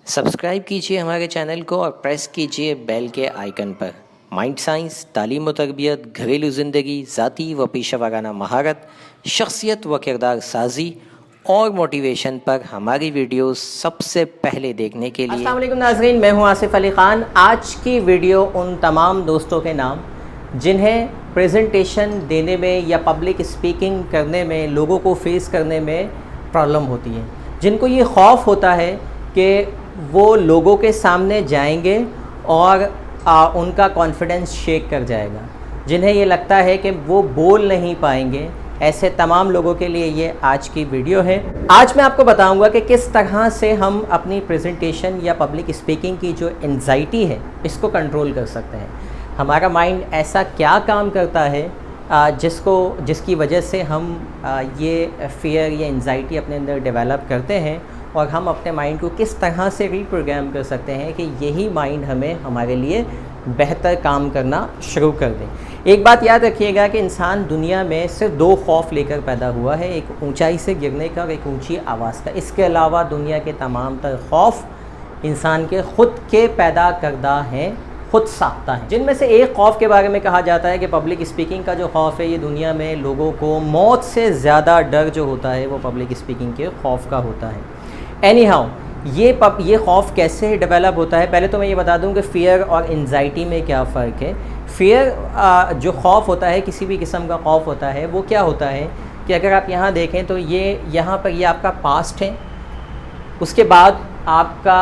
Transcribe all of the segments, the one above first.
Subscribe कीजिए हमारे channel को और प्रेस कीजिए बेल के आइकन पर। माइंड साइंस, तालीम व तरबियत, घरेलू ज़िंदगी, ज़ाती व पेशा वाराना महारत, शख्सियत व किरदार साजी और मोटिवेशन पर हमारी वीडियोस सबसे पहले देखने के लिए। अस्सलाम वालेकुम नाज़रीन, मैं हूं आसिफ अली ख़ान। आज की वीडियो उन तमाम दोस्तों के नाम जिन्हें प्रेजेंटेशन देने में या पब्लिक स्पीकिंग करने में, लोगों को फेस करने में प्रॉब्लम होती है, जिनको ये खौफ होता है कि वो लोगों के सामने जाएंगे और उनका कॉन्फिडेंस शेक कर जाएगा, जिन्हें ये लगता है कि वो बोल नहीं पाएंगे। ऐसे तमाम लोगों के लिए ये आज की वीडियो है। आज मैं आपको बताऊंगा कि किस तरह से हम अपनी प्रेजेंटेशन या पब्लिक स्पीकिंग की जो एंजाइटी है इसको कंट्रोल कर सकते हैं। हमारा माइंड ऐसा क्या काम करता है जिसकी वजह से हम ये फ़ियर या एंजाइटी अपने अंदर डेवलप करते हैं, और हम अपने माइंड को किस तरह से रीप्रोग्राम कर सकते हैं कि यही माइंड हमें हमारे लिए बेहतर काम करना शुरू कर दें। एक बात याद रखिएगा कि इंसान दुनिया में सिर्फ दो खौफ लेकर पैदा हुआ है, एक ऊंचाई से गिरने का और एक ऊंची आवाज़ का। इसके अलावा दुनिया के तमाम तर खौफ इंसान के ख़ुद के पैदा करदा हैं, ख़ुद साख्ता है। जिनमें से एक खौफ के बारे में कहा जाता है कि पब्लिक स्पीकिंग का जो खौफ है, ये दुनिया में लोगों को मौत से ज़्यादा डर जो होता है वो पब्लिक स्पीकिंग के खौफ का होता है। एनी हाउ, ये खौफ कैसे डेवलप होता है, पहले तो मैं ये बता दूं कि फ़ियर और एंजाइटी में क्या फ़र्क है। फ़ियर जो खौफ होता है, किसी भी किस्म का खौफ होता है, वो क्या होता है कि अगर आप यहाँ देखें तो ये यहाँ पर ये आपका पास्ट है, उसके बाद आपका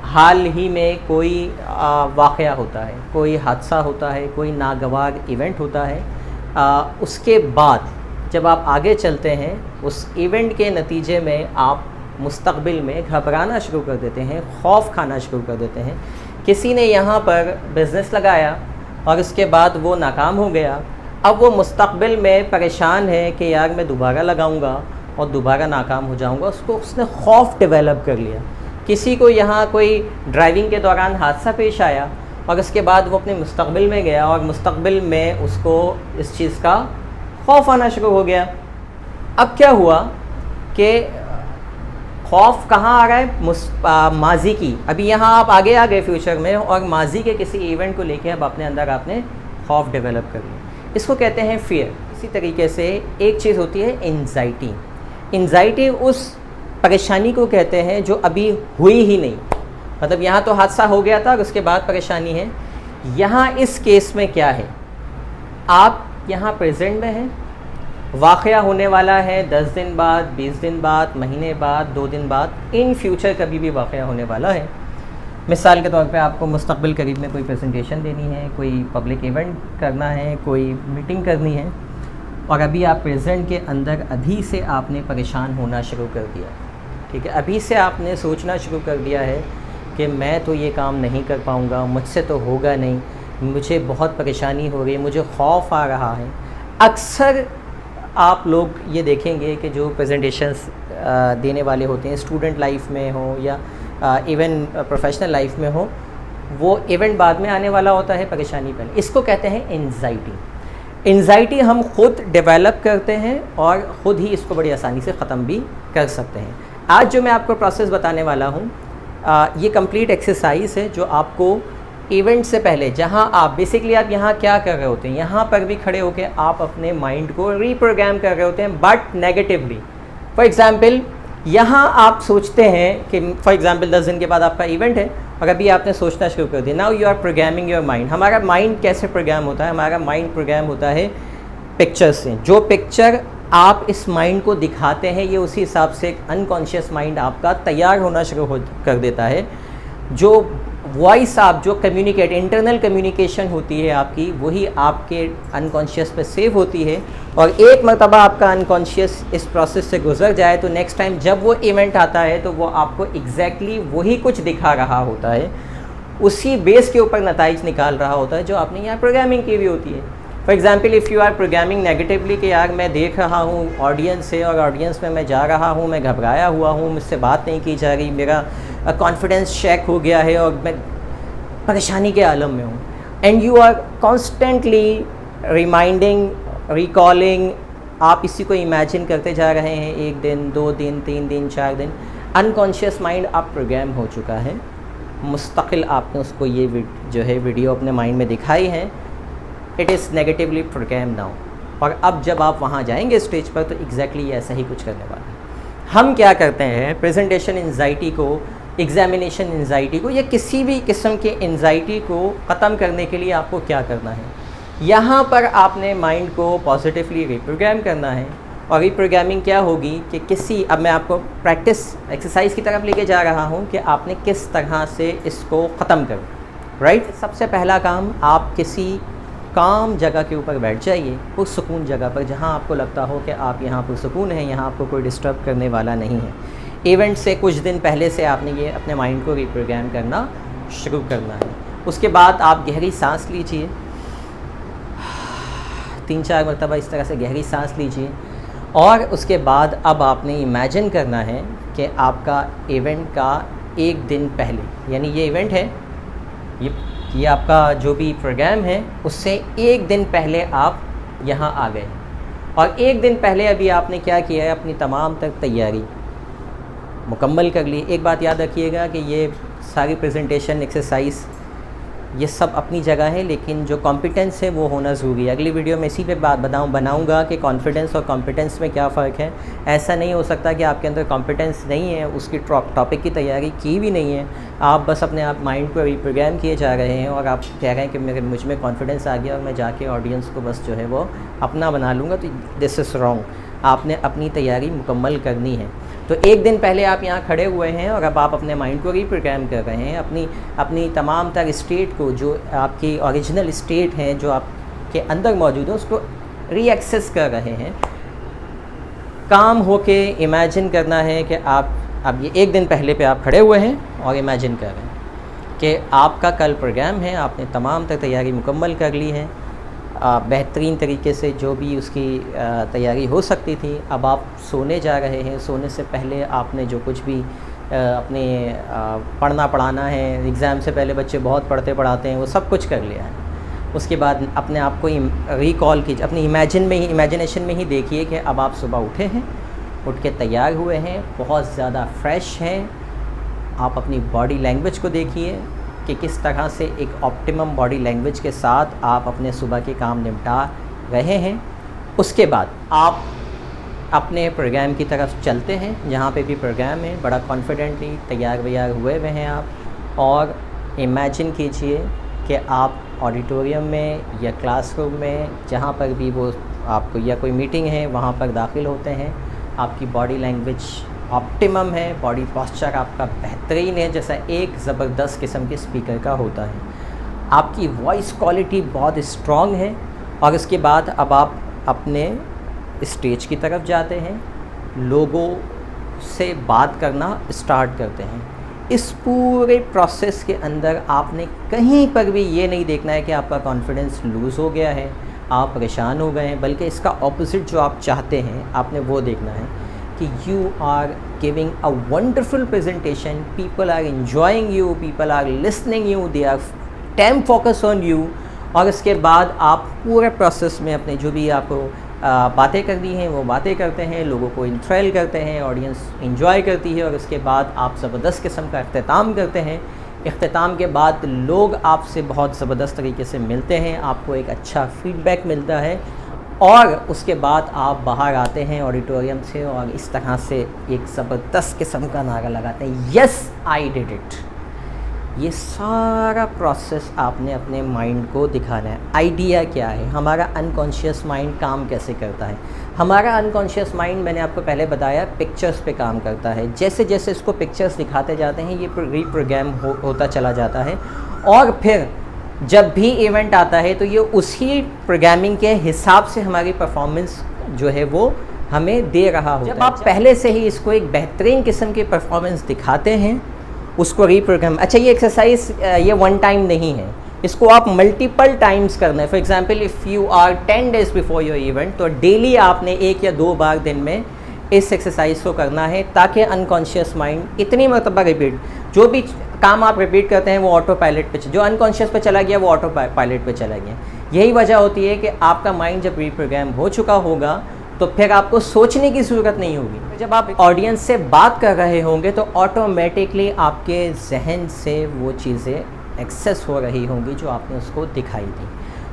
हाल ही में कोई वाक़या होता है, कोई हादसा होता है, कोई नागवार इवेंट होता है। उसके बाद जब आप आगे चलते हैं, उस इवेंट के नतीजे में आप मुस्तक़बिल में घबराना शुरू कर देते हैं, खौफ खाना शुरू कर देते हैं। किसी ने यहाँ पर बिज़नेस लगाया और उसके बाद वो नाकाम हो गया। अब वो मुस्तक़बिल में परेशान है कि यार मैं दोबारा लगाऊंगा और दोबारा नाकाम हो जाऊंगा। उसने खौफ डेवलप कर लिया। किसी को यहाँ कोई ड्राइविंग के दौरान हादसा पेश आया और उसके बाद वो अपने मुस्तक़बिल में गया और मुस्तक़बिल में उसको इस चीज़ का खौफ आना शुरू हो गया। अब क्या हुआ कि खौफ कहाँ आ रहा है, माजी की। अभी यहाँ आप आगे आ गए फ्यूचर में, और माजी के किसी इवेंट को लेके अब अपने अंदर आपने खौफ डेवलप कर लिया। इसको कहते हैं फ़ियर। इसी तरीके से एक चीज़ होती है एंजाइटी। एंजाइटी उस परेशानी को कहते हैं जो अभी हुई ही नहीं, मतलब यहाँ तो हादसा हो गया था और उसके बाद परेशानी है। यहाँ इस केस में क्या है, आप यहाँ प्रेजेंट में हैं, वाक़या होने वाला है 10 दिन बाद, 20 दिन बाद, महीने बाद, 2 दिन बाद, इन फ्यूचर कभी भी वाक़या होने वाला है। मिसाल के तौर पे आपको मुस्तक़बिल करीब में कोई प्रेजेंटेशन देनी है, कोई पब्लिक इवेंट करना है, कोई मीटिंग करनी है, और अभी आप प्रेजेंट के अंदर अभी से आपने परेशान होना शुरू कर दिया। ठीक है, अभी से आपने सोचना शुरू कर दिया है कि मैं तो ये काम नहीं कर पाऊँगा, मुझसे तो होगा नहीं, मुझे बहुत परेशानी हो रही है, मुझे खौफ आ रहा है। अक्सर आप लोग ये देखेंगे कि जो प्रेजेंटेशंस देने वाले होते हैं, स्टूडेंट लाइफ में हो या इवन प्रोफेशनल लाइफ में हो, वो इवेंट बाद में आने वाला होता है, परेशानी पहले। इसको कहते हैं एंजाइटी। एंजाइटी हम खुद डेवलप करते हैं और ख़ुद ही इसको बड़ी आसानी से ख़त्म भी कर सकते हैं। आज जो मैं आपको प्रोसेस बताने वाला हूँ, ये कंप्लीट एक्सरसाइज है जो आपको इवेंट से पहले, जहां आप बेसिकली आप यहाँ क्या कर रहे होते हैं, यहाँ पर भी खड़े होकर आप अपने माइंड को रीप्रोग्राम कर रहे होते हैं, बट नेगेटिवली। फॉर एग्ज़ाम्पल, यहाँ आप सोचते हैं कि फॉर एग्ज़ाम्पल 10 दिन के बाद आपका इवेंट है और अभी आपने सोचना शुरू कर दिया। Now you R programming your mind. हमारा माइंड कैसे प्रोग्राम होता है? हमारा माइंड प्रोग्राम होता है पिक्चर से। जो पिक्चर आप इस माइंड को दिखाते हैं, ये उसी हिसाब से एक अनकॉन्शियस माइंड आपका तैयार होना शुरू कर देता है। जो वॉइस आप जो कम्युनिकेट, इंटरनल कम्युनिकेशन होती है आपकी, वही आपके अनकॉन्शियस पे सेव होती है, और एक मरतबा आपका अनकॉन्शियस इस प्रोसेस से गुजर जाए तो नेक्स्ट टाइम जब वो इवेंट आता है तो वो आपको एग्जैक्टली वही कुछ दिखा रहा होता है, उसी बेस के ऊपर नताइज निकाल रहा होता है जो आपने यहाँ प्रोग्रामिंग की हुई होती है। For example, if you R programming negatively कि यार मैं देख रहा हूँ ऑडियंस है और ऑडियंस में मैं जा रहा हूँ, मैं घबराया हुआ हूँ, मुझसे बात नहीं की जा रही, मेरा कॉन्फिडेंस शेक हो गया है और मैं परेशानी के आलम में हूँ, and you are constantly reminding, recalling, आप इसी को इमेजिन करते जा रहे हैं, 1 दिन, 2 दिन, 3 दिन, 4 दिन। अनकॉन्शियस माइंड आप प्रोग्राम हो चुका है, मुस्तकिल आपने उसको ये जो है वीडियो अपने माइंड में दिखाई है, it is negatively program now. और अब जब आप वहाँ जाएंगे स्टेज पर तो एग्जैक्टली ऐसा ही कुछ करने वाला है। हम क्या करते हैं, प्रेजेंटेशन एंजाइटी को, एग्जामिनेशन एंजाइटी को या किसी भी किस्म के एंजाइटी को ख़त्म करने के लिए आपको क्या करना है, यहाँ पर आपने माइंड को पॉजिटिवली रिप्रोग्राम करना है। और रिप्रोग्रामिंग क्या होगी कि अब मैं आपको प्रैक्टिस एक्सरसाइज की तरफ लेके जा रहा हूँ कि आपने किस तरह से इसको ख़त्म करो, राइट। सबसे पहला काम, आप किसी काम जगह के ऊपर बैठ जाइए, उस सुकून जगह पर जहाँ आपको लगता हो कि आप यहाँ पर सुकून है, यहाँ आपको कोई डिस्टर्ब करने वाला नहीं है। इवेंट से कुछ दिन पहले से आपने ये अपने माइंड को रिप्रोग्राम करना शुरू करना है। उसके बाद आप गहरी सांस लीजिए, 3-4 मरतबा इस तरह से गहरी सांस लीजिए। और उसके बाद अब आपने इमेजिन करना है कि आपका इवेंट का एक दिन पहले, यानी ये इवेंट है, ये आपका जो भी प्रोग्राम है उससे एक दिन पहले आप यहाँ आ गए। और एक दिन पहले अभी आपने क्या किया है, अपनी तमाम तक तैयारी मुकम्मल कर ली। एक बात याद रखिएगा कि ये सारी प्रेजेंटेशन एक्सरसाइज ये सब अपनी जगह है, लेकिन जो कॉम्पिटेंस है वो होना ज़रूरी है। अगली वीडियो में इसी पे बात बनाऊंगा कि कॉन्फिडेंस और कॉम्पिटेंस में क्या फ़र्क है। ऐसा नहीं हो सकता कि आपके अंदर कॉम्पिटेंस नहीं है, उसकी टॉपिक की तैयारी की भी नहीं है, आप बस अपने आप माइंड को रिप्रोग्राम किए जा रहे हैं और आप कह रहे हैं कि मुझ में कॉन्फिडेंस आ गया और मैं जाके ऑडियंस को बस जो है वो अपना बना लूँगा। तो दिस इज़ रॉन्ग। आपने अपनी तैयारी मुकम्मल करनी है। तो एक दिन पहले आप यहाँ खड़े हुए हैं और अब आप अपने माइंड को रिप्रोग्राम कर रहे हैं, अपनी तमाम तर स्टेट को, जो आपकी ओरिजिनल स्टेट है जो आपके अंदर मौजूद है, उसको रीएक्सेस कर रहे हैं। काम होके इमेजिन करना है कि आप अब ये एक दिन पहले पे आप खड़े हुए हैं और इमेजिन कर रहे हैं कि आपका कल प्रोग्राम है, आपने तमाम तर तैयारी मुकम्मल कर ली है, बेहतरीन तरीके से जो भी उसकी तैयारी हो सकती थी। अब आप सोने जा रहे हैं, सोने से पहले आपने जो कुछ भी अपने पढ़ना पढ़ाना है, एग्ज़ाम से पहले बच्चे बहुत पढ़ते पढ़ाते हैं, वो सब कुछ कर लिया है। उसके बाद अपने आप को रिकॉल कीजिए, अपनी इमेजिनेशन में ही देखिए कि अब आप सुबह उठे हैं, उठ के तैयार हुए हैं, बहुत ज़्यादा फ्रेश हैं। आप अपनी बॉडी लैंग्वेज को देखिए कि किस तरह से एक ऑप्टिमम बॉडी लैंग्वेज के साथ आप अपने सुबह के काम निपटा रहे हैं। उसके बाद आप अपने प्रोग्राम की तरफ चलते हैं, जहाँ पे भी प्रोग्राम है, बड़ा कॉन्फिडेंटली तैयार हुए हैं आप। और इमेजिन कीजिए कि आप ऑडिटोरियम में या क्लासरूम में, जहाँ पर भी वो आपको या कोई मीटिंग है वहाँ पर दाखिल होते हैं। आपकी बॉडी लैंग्वेज ऑप्टिमम है, बॉडी पोस्चर आपका बेहतरीन है, जैसा एक ज़बरदस्त किस्म के स्पीकर का होता है। आपकी वॉइस क्वालिटी बहुत स्ट्रॉन्ग है। और उसके बाद अब आप अपने स्टेज की तरफ जाते हैं, लोगों से बात करना स्टार्ट करते हैं। इस पूरे प्रोसेस के अंदर आपने कहीं पर भी ये नहीं देखना है कि आपका कॉन्फिडेंस लूज़ हो गया है, आप परेशान हो गए हैं, बल्कि इसका ऑपोजिट जो आप चाहते हैं आपने वो देखना है कि you are giving a wonderful presentation, people are enjoying you, people are listening you, they are time focus on you. और इसके बाद आप पूरे प्रोसेस में अपने जो भी आपको बातें करनी हैं वो बातें करते हैं, लोगों को इंथ्रिल करते हैं, ऑडियंस इंजॉय करती है। और उसके बाद आप ज़बरदस्त किस्म का इख्तिताम करते हैं। इख्तिताम के बाद लोग आपसे बहुत ज़बरदस्त तरीके से मिलते हैं, आपको एक अच्छा फीडबैक मिलता है। और उसके बाद आप बाहर आते हैं ऑडिटोरियम से और इस तरह से एक ज़बरदस्त किस्म का नारा लगाते हैं, यस आई डिड इट। ये सारा प्रोसेस आपने अपने माइंड को दिखाना है। आइडिया क्या है, हमारा अनकॉन्शियस माइंड काम कैसे करता है। हमारा अनकॉन्शियस माइंड, मैंने आपको पहले बताया, पिक्चर्स पे काम करता है। जैसे जैसे इसको पिक्चर्स दिखाते जाते हैं ये रीप्रोग्राम होता चला जाता है। और फिर जब भी इवेंट आता है तो ये उसी प्रोग्रामिंग के हिसाब से हमारी परफॉर्मेंस जो है वो हमें दे रहा होता है। जब आप पहले से ही इसको एक बेहतरीन किस्म की परफॉर्मेंस दिखाते हैं, उसको रीप्रोग्राम। अच्छा, ये एक्सरसाइज ये वन टाइम नहीं है, इसको आप मल्टीपल टाइम्स करना है। For example if you are 10 days before your event, तो डेली आपने 1 या 2 बार दिन में इस एक्सरसाइज को करना है, ताकि अनकॉन्शियस माइंड इतनी मरतबा रिपीट, जो भी काम आप रिपीट करते हैं वो ऑटो पायलट पे, जो अनकॉन्शियस पे चला गया वो ऑटो पायलट पे चला गया। यही वजह होती है कि आपका माइंड जब रीप्रोग्राम हो चुका होगा तो फिर आपको सोचने की ज़रूरत नहीं होगी। जब आप ऑडियंस से बात कर रहे होंगे तो ऑटोमेटिकली आपके जहन से वो चीज़ें एक्सेस हो रही होंगी जो आपने उसको दिखाई दी।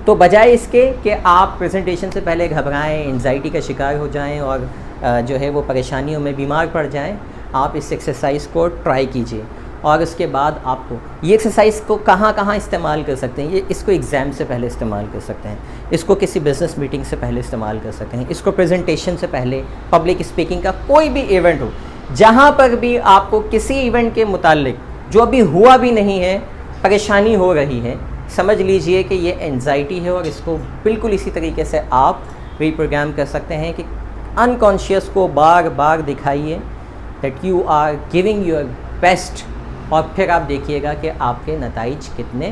तो बजाय इसके कि आप प्रेजेंटेशन से पहले घबराएं, एंजाइटी का शिकार हो जाएं और जो है वो परेशानियों में बीमार पड़ जाएं, आप इस एक्सरसाइज को ट्राई कीजिए। और उसके बाद आपको ये एक्सरसाइज को कहाँ कहाँ इस्तेमाल कर सकते हैं, ये इसको एग्ज़ाम से पहले इस्तेमाल कर सकते हैं, इसको किसी बिज़नेस मीटिंग से पहले इस्तेमाल कर सकते हैं, इसको प्रेजेंटेशन से पहले, पब्लिक स्पीकिंग का कोई भी इवेंट हो, जहाँ पर भी आपको किसी इवेंट के मुतालिक जो अभी हुआ भी नहीं है परेशानी हो रही है, समझ लीजिए कि ये एंजाइटी है और इसको बिल्कुल इसी तरीके से आप रीप्रोग्राम कर सकते हैं कि अनकॉन्शियस को बार बार दिखाइए that you are giving your best, और फिर आप देखिएगा कि आपके नताइज कितने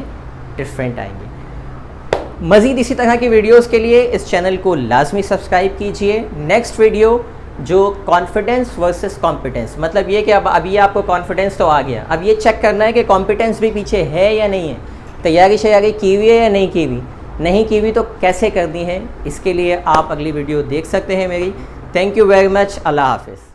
डिफरेंट आएंगे। मज़ीद इसी तरह की वीडियोस के लिए इस चैनल को लाजमी सब्सक्राइब कीजिए। नेक्स्ट वीडियो जो कॉन्फिडेंस वर्सेस कॉम्पिटेंस, मतलब ये कि अब अभी आपको कॉन्फिडेंस तो आ गया, अब ये चेक करना है कि कॉम्पिटेंस भी पीछे है या नहीं है, तैयारी शैयारी की हुई है या नहीं की हुई, नहीं की हुई तो कैसे करनी है, इसके लिए आप अगली वीडियो देख सकते हैं मेरी। Thank you very much. अल्लाह हाफ़िज़।